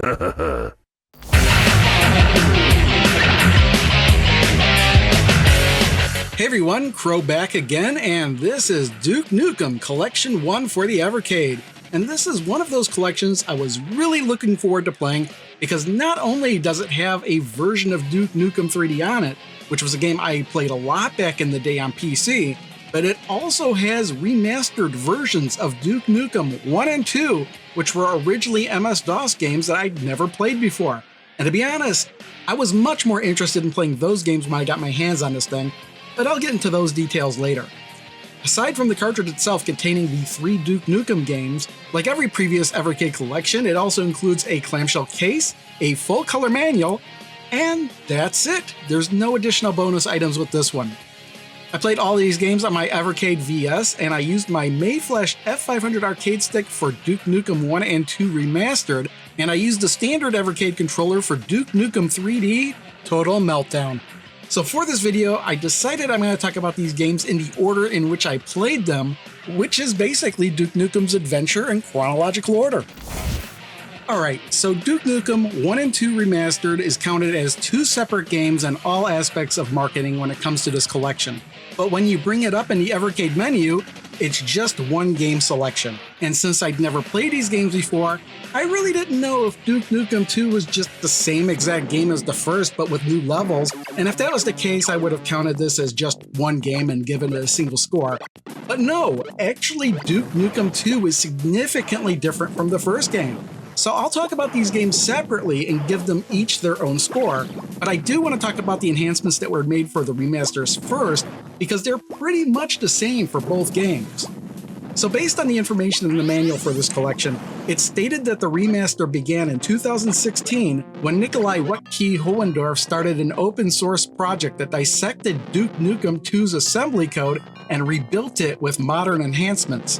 Hey everyone, Crow back again, and this is Duke Nukem Collection 1 for the Evercade. And this is one of those collections I was really looking forward to playing because not only does it have a version of Duke Nukem 3D on it, which was a game I played a lot back in the day on PC, but it also has remastered versions of Duke Nukem 1 and 2, which were originally MS-DOS games that I'd never played before. And to be honest, I was much more interested in playing those games when I got my hands on this thing, but I'll get into those details later. Aside from the cartridge itself containing the 3 Duke Nukem games, like every previous Evercade collection, it also includes a clamshell case, a full-color manual, and that's it. There's no additional bonus items with this one. I played all these games on my Evercade VS, and I used my Mayflash F500 arcade stick for Duke Nukem 1 and 2 Remastered, and I used the standard Evercade controller for Duke Nukem 3D Total Meltdown. So for this video, I decided I'm going to talk about these games in the order in which I played them, which is basically Duke Nukem's adventure in chronological order. Alright, so Duke Nukem 1 and 2 Remastered is counted as 2 separate games in all aspects of marketing when it comes to this collection. But when you bring it up in the Evercade menu, it's just one game selection. And since I'd never played these games before, I really didn't know if Duke Nukem 2 was just the same exact game as the first, but with new levels. And if that was the case, I would have counted this as just one game and given it a single score. But no, actually Duke Nukem 2 is significantly different from the first game. So I'll talk about these games separately and give them each their own score, but I do want to talk about the enhancements that were made for the remasters first, because they're pretty much the same for both games. So based on the information in the manual for this collection, it's stated that the remaster began in 2016 when Nikolai Wutke Hohendorf started an open source project that dissected Duke Nukem 2's assembly code and rebuilt it with modern enhancements.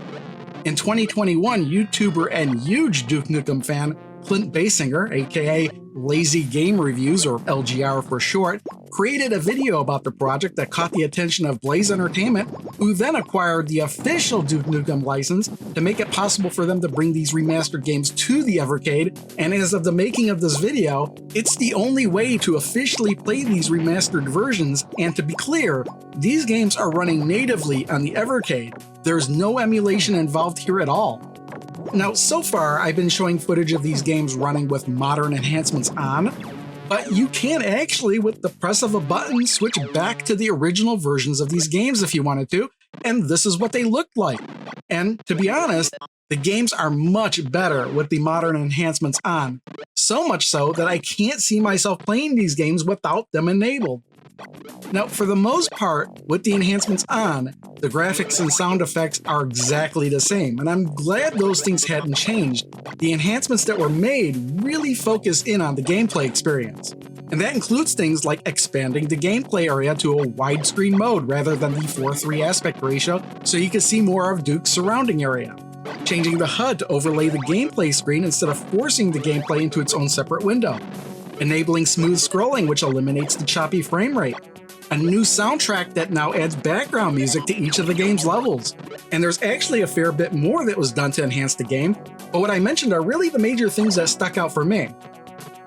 In 2021, YouTuber and huge Duke Nukem fan Clint Basinger, aka Lazy Game Reviews, or LGR for short, created a video about the project that caught the attention of Blaze Entertainment, who then acquired the official Duke Nukem license to make it possible for them to bring these remastered games to the Evercade, and as of the making of this video, it's the only way to officially play these remastered versions, and to be clear, these games are running natively on the Evercade. There's no emulation involved here at all. Now, so far, I've been showing footage of these games running with modern enhancements on, but you can actually, with the press of a button, switch back to the original versions of these games if you wanted to, and this is what they looked like. And to be honest, the games are much better with the modern enhancements on, so much so that I can't see myself playing these games without them enabled. Now, for the most part, with the enhancements on, the graphics and sound effects are exactly the same, and I'm glad those things hadn't changed. The enhancements that were made really focus in on the gameplay experience. And that includes things like expanding the gameplay area to a widescreen mode rather than the 4:3 aspect ratio so you can see more of Duke's surrounding area. Changing the HUD to overlay the gameplay screen instead of forcing the gameplay into its own separate window. Enabling smooth scrolling, which eliminates the choppy frame rate. A new soundtrack that now adds background music to each of the game's levels. And there's actually a fair bit more that was done to enhance the game, but what I mentioned are really the major things that stuck out for me.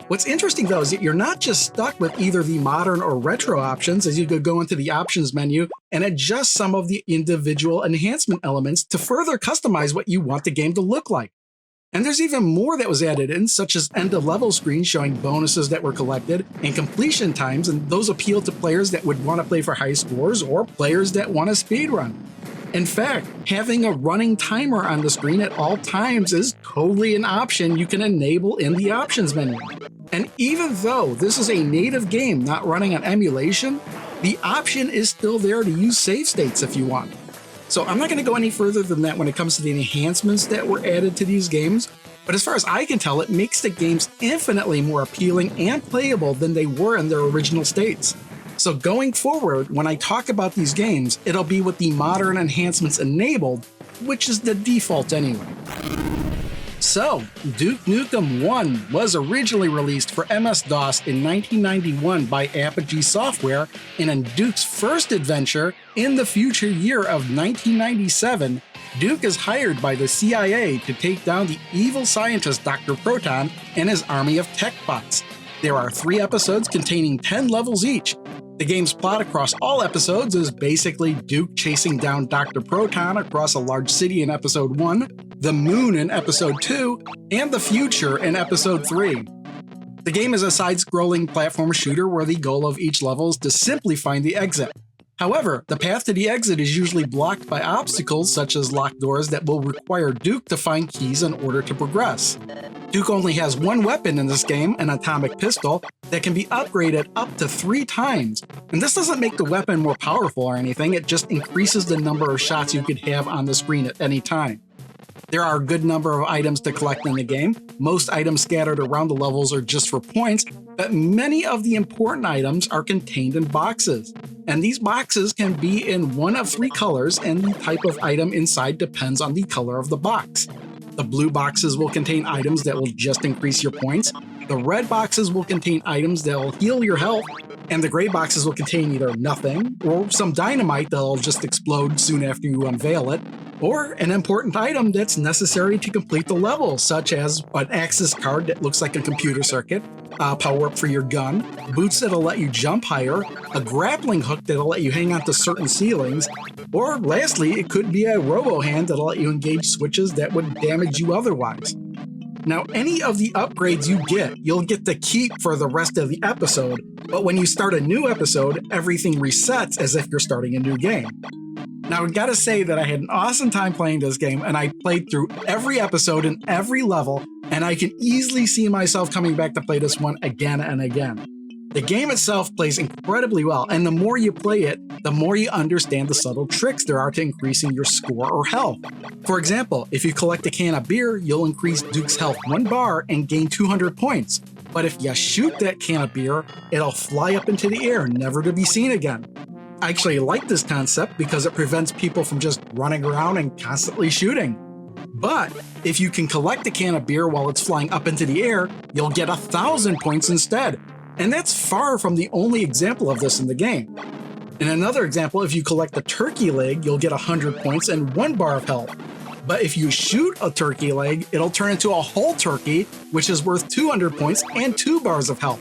What's interesting though is that you're not just stuck with either the modern or retro options, as you could go into the options menu and adjust some of the individual enhancement elements to further customize what you want the game to look like. And there's even more that was added in, such as end-of-level screens showing bonuses that were collected and completion times, and those appeal to players that would want to play for high scores or players that want to speedrun. In fact, having a running timer on the screen at all times is totally an option you can enable in the options menu. And even though this is a native game not running on emulation, the option is still there to use save states if you want. So I'm not going to go any further than that when it comes to the enhancements that were added to these games, but as far as I can tell, it makes the games infinitely more appealing and playable than they were in their original states. So going forward, when I talk about these games, it'll be with the modern enhancements enabled, which is the default anyway. So, Duke Nukem 1 was originally released for MS-DOS in 1991 by Apogee Software, and in Duke's first adventure, in the future year of 1997, Duke is hired by the CIA to take down the evil scientist Dr. Proton and his army of tech bots. There are 3 episodes containing 10 levels each. The game's plot across all episodes is basically Duke chasing down Dr. Proton across a large city in Episode 1, the moon in Episode 2, and the future in Episode 3. The game is a side-scrolling platform shooter where the goal of each level is to simply find the exit. However, the path to the exit is usually blocked by obstacles such as locked doors that will require Duke to find keys in order to progress. Duke only has 1 weapon in this game, an atomic pistol, that can be upgraded up to 3 times. And this doesn't make the weapon more powerful or anything, it just increases the number of shots you could have on the screen at any time. There are a good number of items to collect in the game. Most items scattered around the levels are just for points, but many of the important items are contained in boxes. And these boxes can be in one of 3 colors, and the type of item inside depends on the color of the box. The blue boxes will contain items that will just increase your points, the red boxes will contain items that will heal your health, and the gray boxes will contain either nothing, or some dynamite that'll just explode soon after you unveil it, or an important item that's necessary to complete the level, such as an access card that looks like a computer circuit, a power-up for your gun, boots that'll let you jump higher, a grappling hook that'll let you hang on to certain ceilings, or lastly, it could be a robo-hand that'll let you engage switches that would damage you otherwise. Now, any of the upgrades you get, you'll get to keep for the rest of the episode, but when you start a new episode, everything resets as if you're starting a new game. Now, I gotta say that I had an awesome time playing this game, and I played through every episode and every level, and I can easily see myself coming back to play this one again and again. The game itself plays incredibly well, and the more you play it, the more you understand the subtle tricks there are to increasing your score or health. For example, if you collect a can of beer, you'll increase Duke's health 1 bar and gain 200 points. But if you shoot that can of beer, it'll fly up into the air, never to be seen again. I actually like this concept because it prevents people from just running around and constantly shooting. But if you can collect a can of beer while it's flying up into the air, you'll get 1,000 points instead. And that's far from the only example of this in the game. In another example, if you collect a turkey leg, you'll get 100 points and 1 bar of health. But if you shoot a turkey leg, it'll turn into a whole turkey, which is worth 200 points and 2 bars of health.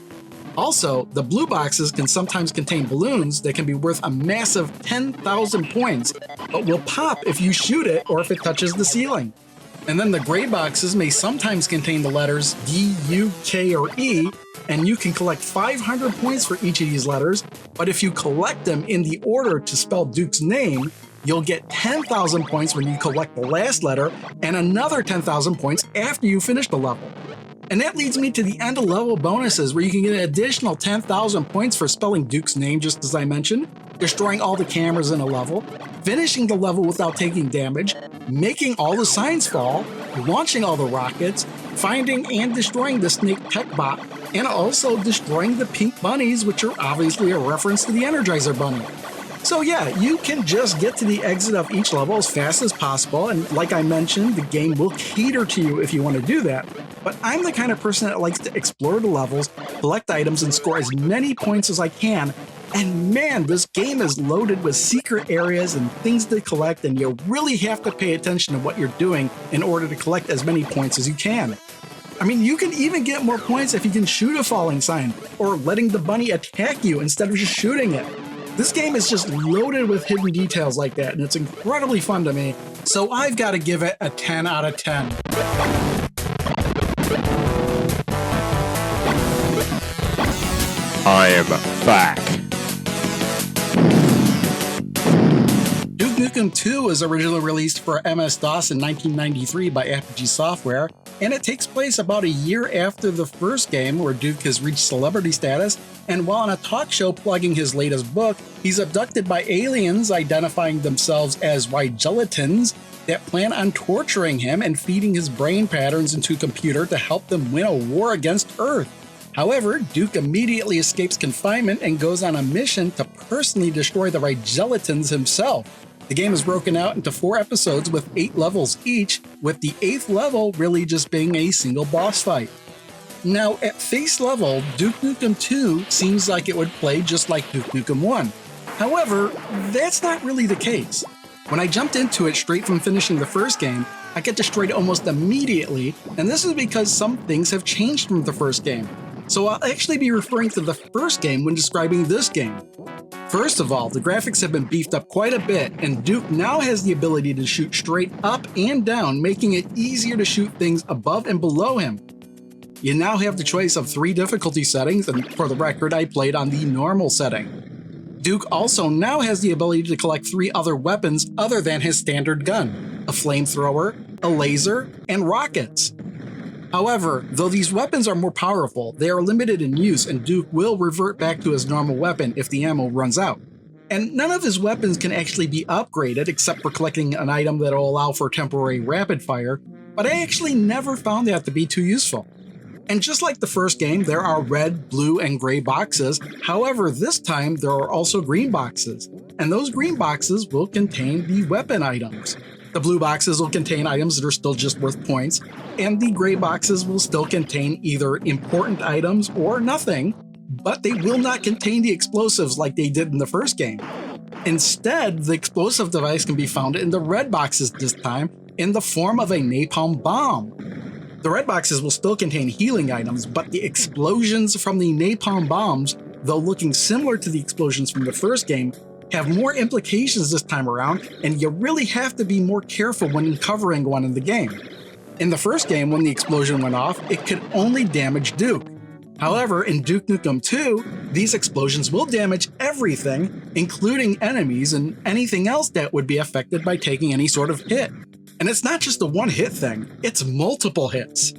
Also, the blue boxes can sometimes contain balloons that can be worth a massive 10,000 points, but will pop if you shoot it or if it touches the ceiling. And then the gray boxes may sometimes contain the letters D, U, K, or E, and you can collect 500 points for each of these letters, but if you collect them in the order to spell Duke's name, you'll get 10,000 points when you collect the last letter, and another 10,000 points after you finish the level. And that leads me to the end of level bonuses, where you can get an additional 10,000 points for spelling Duke's name, just as I mentioned, destroying all the cameras in a level, finishing the level without taking damage, making all the signs fall, launching all the rockets, finding and destroying the snake tech bot, and also destroying the pink bunnies, which are obviously a reference to the Energizer Bunny. So yeah, you can just get to the exit of each level as fast as possible, and like I mentioned, the game will cater to you if you want to do that. But I'm the kind of person that likes to explore the levels, collect items, and score as many points as I can. And man, this game is loaded with secret areas and things to collect, and you really have to pay attention to what you're doing in order to collect as many points as you can. I mean, you can even get more points if you can shoot a falling sign, or letting the bunny attack you instead of just shooting it. This game is just loaded with hidden details like that, and it's incredibly fun to me, so I've got to give it a 10 out of 10. I am back. Duke Nukem 2 was originally released for MS-DOS in 1993 by Apogee Software, and it takes place about a year after the first game, where Duke has reached celebrity status, and while on a talk show plugging his latest book, he's abducted by aliens identifying themselves as white gelatins that plan on torturing him and feeding his brain patterns into a computer to help them win a war against Earth. However, Duke immediately escapes confinement and goes on a mission to personally destroy the right gelatins himself. The game is broken out into 4 episodes with 8 levels each, with the 8th level really just being a single boss fight. Now, at face level, Duke Nukem 2 seems like it would play just like Duke Nukem 1. However, that's not really the case. When I jumped into it straight from finishing the first game, I get destroyed almost immediately, and this is because some things have changed from the first game. So I'll actually be referring to the first game when describing this game. First of all, the graphics have been beefed up quite a bit, and Duke now has the ability to shoot straight up and down, making it easier to shoot things above and below him. You now have the choice of 3 difficulty settings, and for the record, I played on the normal setting. Duke also now has the ability to collect 3 other weapons other than his standard gun: a flamethrower, a laser, and rockets. However, though these weapons are more powerful, they are limited in use, and Duke will revert back to his normal weapon if the ammo runs out. And none of his weapons can actually be upgraded except for collecting an item that will allow for temporary rapid fire, but I actually never found that to be too useful. And just like the first game, there are red, blue, and gray boxes. However, this time there are also green boxes, and those green boxes will contain the weapon items. The blue boxes will contain items that are still just worth points, and the gray boxes will still contain either important items or nothing, but they will not contain the explosives like they did in the first game. Instead, the explosive device can be found in the red boxes this time in the form of a napalm bomb. The red boxes will still contain healing items, but the explosions from the napalm bombs, though looking similar to the explosions from the first game, have more implications this time around, and you really have to be more careful when uncovering one in the game. In the first game, when the explosion went off, it could only damage Duke. However, in Duke Nukem 2, these explosions will damage everything, including enemies and anything else that would be affected by taking any sort of hit. And it's not just a one-hit thing, it's multiple hits.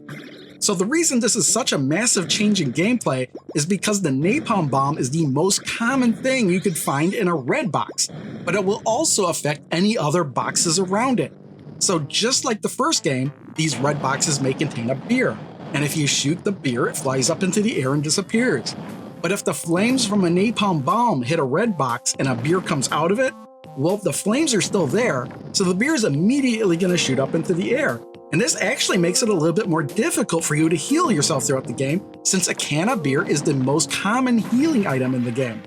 So the reason this is such a massive change in gameplay is because the napalm bomb is the most common thing you could find in a red box, but it will also affect any other boxes around it. So just like the first game, these red boxes may contain a beer, and if you shoot the beer, it flies up into the air and disappears. But if the flames from a napalm bomb hit a red box and a beer comes out of it, well, the flames are still there, so the beer is immediately going to shoot up into the air. And this actually makes it a little bit more difficult for you to heal yourself throughout the game, since a can of beer is the most common healing item in the game.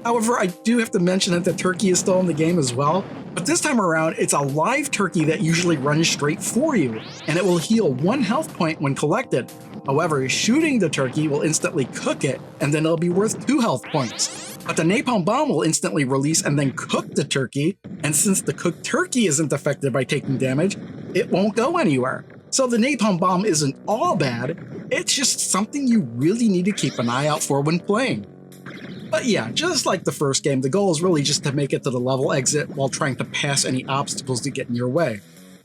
However, I do have to mention that the turkey is still in the game as well, but this time around, it's a live turkey that usually runs straight for you, and it will heal 1 health point when collected. However, shooting the turkey will instantly cook it, and then it'll be worth 2 health points. But the napalm bomb will instantly release and then cook the turkey, and since the cooked turkey isn't affected by taking damage, it won't go anywhere. So the napalm bomb isn't all bad, it's just something you really need to keep an eye out for when playing. But yeah, just like the first game, the goal is really just to make it to the level exit while trying to pass any obstacles that get in your way.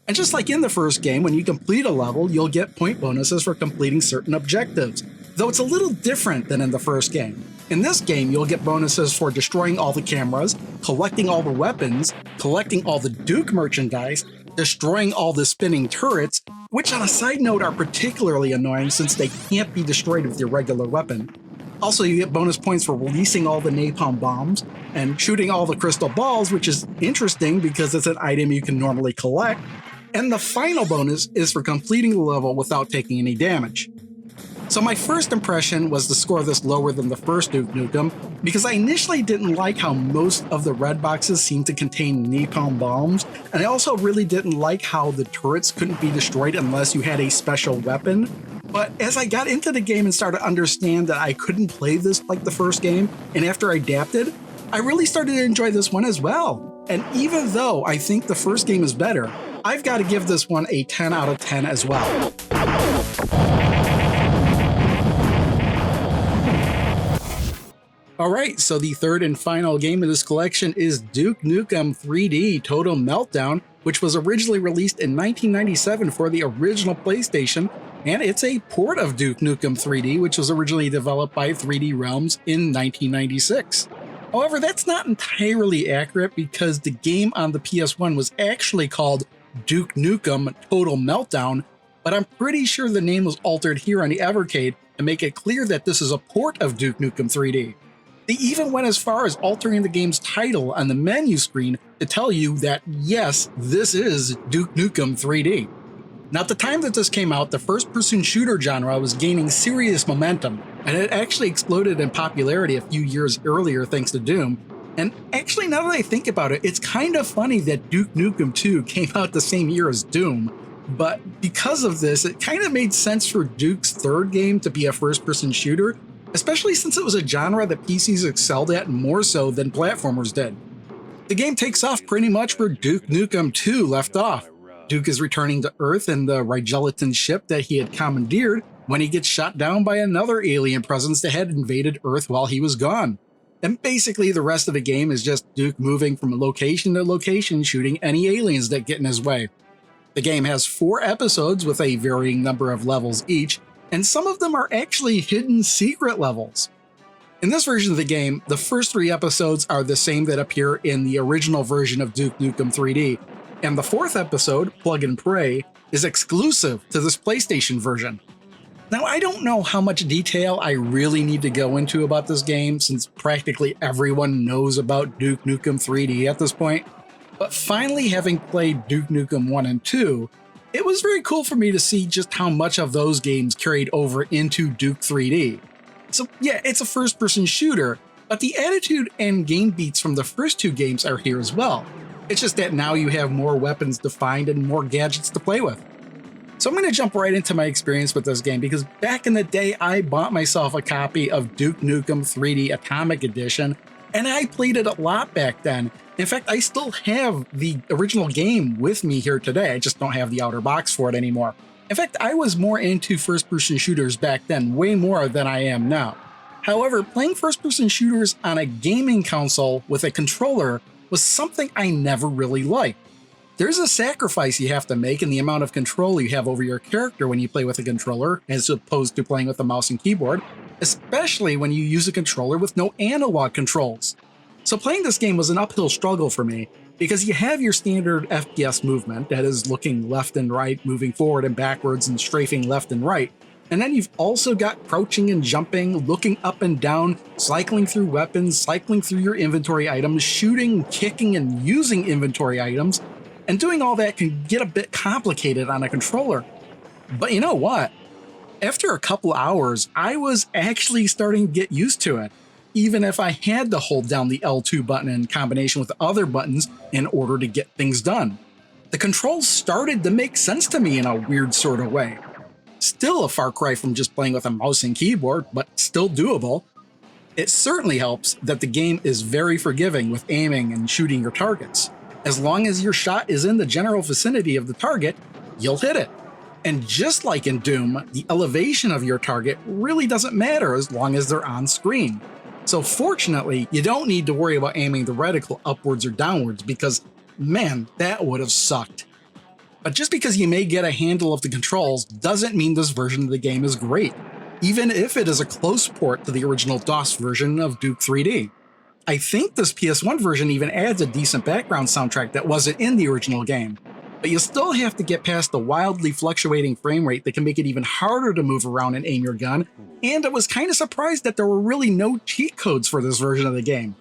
And just like in the first game, when you complete a level, you'll get point bonuses for completing certain objectives, though it's a little different than in the first game. In this game, you'll get bonuses for destroying all the cameras, collecting all the weapons, collecting all the Duke merchandise, destroying all the spinning turrets, which on a side note are particularly annoying since they can't be destroyed with your regular weapon. Also, you get bonus points for releasing all the napalm bombs and shooting all the crystal balls, which is interesting because it's an item you can normally collect. And the final bonus is for completing the level without taking any damage. So my first impression was to score this lower than the first Duke Nukem, because I initially didn't like how most of the red boxes seemed to contain napalm bombs, and I also really didn't like how the turrets couldn't be destroyed unless you had a special weapon. But as I got into the game and started to understand that I couldn't play this like the first game, and after I adapted, I really started to enjoy this one as well. And even though I think the first game is better, I've got to give this one a 10 out of 10 as well. Alright, so the third and final game in this collection is Duke Nukem 3D Total Meltdown, which was originally released in 1997 for the original PlayStation, and it's a port of Duke Nukem 3D, which was originally developed by 3D Realms in 1996. However, that's not entirely accurate because the game on the PS1 was actually called Duke Nukem Total Meltdown, but I'm pretty sure the name was altered here on the Evercade to make it clear that this is a port of Duke Nukem 3D. They even went as far as altering the game's title on the menu screen to tell you that, yes, this is Duke Nukem 3D. Now, at the time that this came out, the first-person shooter genre was gaining serious momentum, and it actually exploded in popularity a few years earlier thanks to Doom, And actually, now that I think about it, it's kind of funny that Duke Nukem 2 came out the same year as Doom. But because of this, it kind of made sense for Duke's third game to be a first-person shooter, especially since it was a genre that PCs excelled at more so than platformers did. The game takes off pretty much where Duke Nukem 2 left off. Duke is returning to Earth in the Rigeliton ship that he had commandeered when he gets shot down by another alien presence that had invaded Earth while he was gone. And basically the rest of the game is just Duke moving from location to location shooting any aliens that get in his way. The game has 4 episodes with a varying number of levels each, and some of them are actually hidden secret levels. In this version of the game, the first 3 episodes are the same that appear in the original version of Duke Nukem 3D, and the 4th episode, Plug and Pray, is exclusive to this PlayStation version. Now, I don't know how much detail I really need to go into about this game, since practically everyone knows about Duke Nukem 3D at this point, but finally having played Duke Nukem 1 and 2, it was very cool for me to see just how much of those games carried over into Duke 3D. So yeah, it's a first-person shooter, but the attitude and game beats from the first 2 games are here as well. It's just that now you have more weapons to find and more gadgets to play with. So I'm going to jump right into my experience with this game, because back in the day I bought myself a copy of Duke Nukem 3D Atomic Edition, and I played it a lot back then. In fact, I still have the original game with me here today, I just don't have the outer box for it anymore. In fact, I was more into first-person shooters back then, way more than I am now. However, playing first-person shooters on a gaming console with a controller was something I never really liked. There's a sacrifice you have to make in the amount of control you have over your character when you play with a controller, as opposed to playing with a mouse and keyboard, especially when you use a controller with no analog controls. So playing this game was an uphill struggle for me, because you have your standard FPS movement, that is looking left and right, moving forward and backwards and strafing left and right, and then you've also got crouching and jumping, looking up and down, cycling through weapons, cycling through your inventory items, shooting, kicking, and using inventory items, and doing all that can get a bit complicated on a controller. But you know what? After a couple hours, I was actually starting to get used to it, even if I had to hold down the L2 button in combination with other buttons in order to get things done. The controls started to make sense to me in a weird sort of way. Still a far cry from just playing with a mouse and keyboard, but still doable. It certainly helps that the game is very forgiving with aiming and shooting your targets. As long as your shot is in the general vicinity of the target, you'll hit it. And just like in Doom, the elevation of your target really doesn't matter as long as they're on screen. So fortunately, you don't need to worry about aiming the reticle upwards or downwards, because man, that would have sucked. But just because you may get a handle of the controls doesn't mean this version of the game is great, even if it is a close port to the original DOS version of Duke 3D. I think this PS1 version even adds a decent background soundtrack that wasn't in the original game, but you still have to get past the wildly fluctuating frame rate that can make it even harder to move around and aim your gun, and I was kind of surprised that there were really no cheat codes for this version of the game.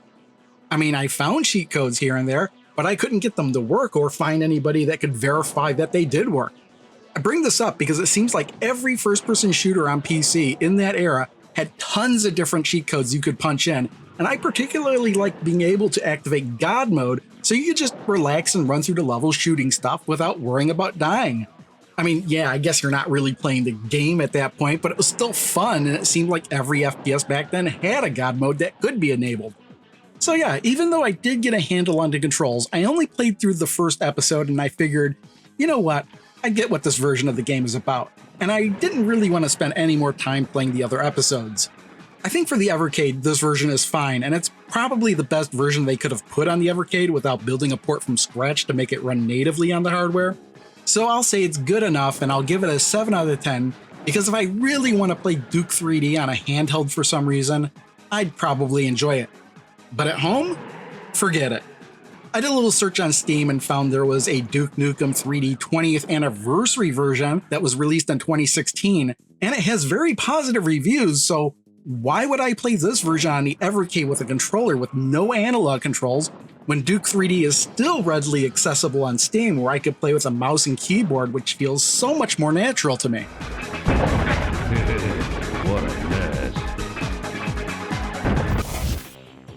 I mean, I found cheat codes here and there, but I couldn't get them to work or find anybody that could verify that they did work. I bring this up because it seems like every first-person shooter on PC in that era had tons of different cheat codes you could punch in, and I particularly liked being able to activate God mode so you could just relax and run through the levels shooting stuff without worrying about dying. I mean, yeah, I guess you're not really playing the game at that point, but it was still fun, and it seemed like every FPS back then had a God mode that could be enabled. So yeah, even though I did get a handle on the controls, I only played through the first episode and I figured, you know what, I get what this version of the game is about, and I didn't really want to spend any more time playing the other episodes. I think for the Evercade, this version is fine, and it's probably the best version they could have put on the Evercade without building a port from scratch to make it run natively on the hardware. So I'll say it's good enough, and I'll give it a 7 out of 10, because if I really want to play Duke 3D on a handheld for some reason, I'd probably enjoy it. But at home, forget it. I did a little search on Steam and found there was a Duke Nukem 3D 20th anniversary version that was released in 2016, and it has very positive reviews, so why would I play this version on the Evercade with a controller with no analog controls when Duke 3D is still readily accessible on Steam, where I could play with a mouse and keyboard, which feels so much more natural to me? What a mess.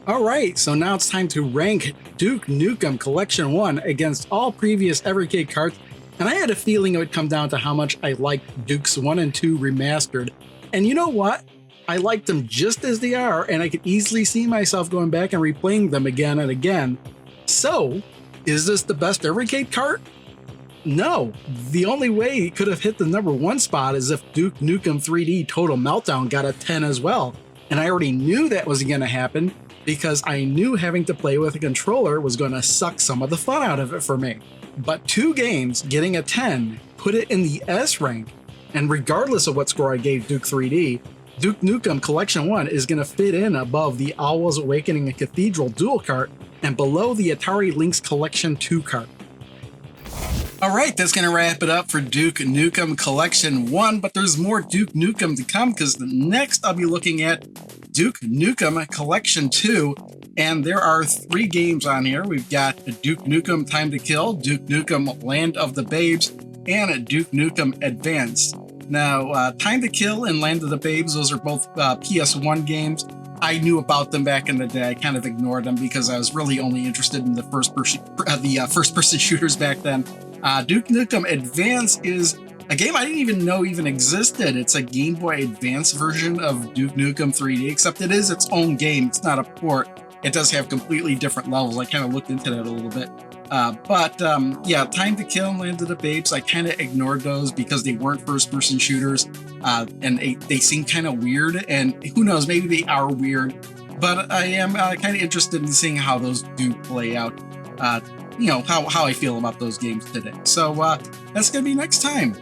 All right, so now it's time to rank Duke Nukem Collection 1 against all previous Evercade carts, and I had a feeling it would come down to how much I liked Dukes 1 and 2 Remastered. And you know what? I liked them just as they are, and I could easily see myself going back and replaying them again and again. So, is this the best Evercade cart? No. The only way it could have hit the number 1 spot is if Duke Nukem 3D Total Meltdown got a 10 as well. And I already knew that was going to happen because I knew having to play with a controller was going to suck some of the fun out of it for me. But 2 games getting a 10 put it in the S rank, and regardless of what score I gave Duke 3D, Duke Nukem Collection 1 is going to fit in above the Owl's Awakening and Cathedral dual cart and below the Atari Lynx Collection 2 cart. Alright, that's going to wrap it up for Duke Nukem Collection 1, but there's more Duke Nukem to come because next I'll be looking at Duke Nukem Collection 2, and there are 3 games on here. We've got Duke Nukem Time to Kill, Duke Nukem Land of the Babes, and Duke Nukem Advance. Now, Time to Kill and Land of the Babes, those are both PS1 games. I knew about them back in the day. I kind of ignored them because I was really only interested in the first-person shooters back then. Duke Nukem Advance is a game I didn't even know even existed. It's a Game Boy Advance version of Duke Nukem 3D, except it is its own game. It's not a port. It does have completely different levels. I kind of looked into that a little bit. Yeah, Time to Kill and Land of the Babes, I kind of ignored those because they weren't first-person shooters, and they seem kind of weird, and who knows, maybe they are weird, but I am kind of interested in seeing how those do play out, how I feel about those games today. So that's going to be next time.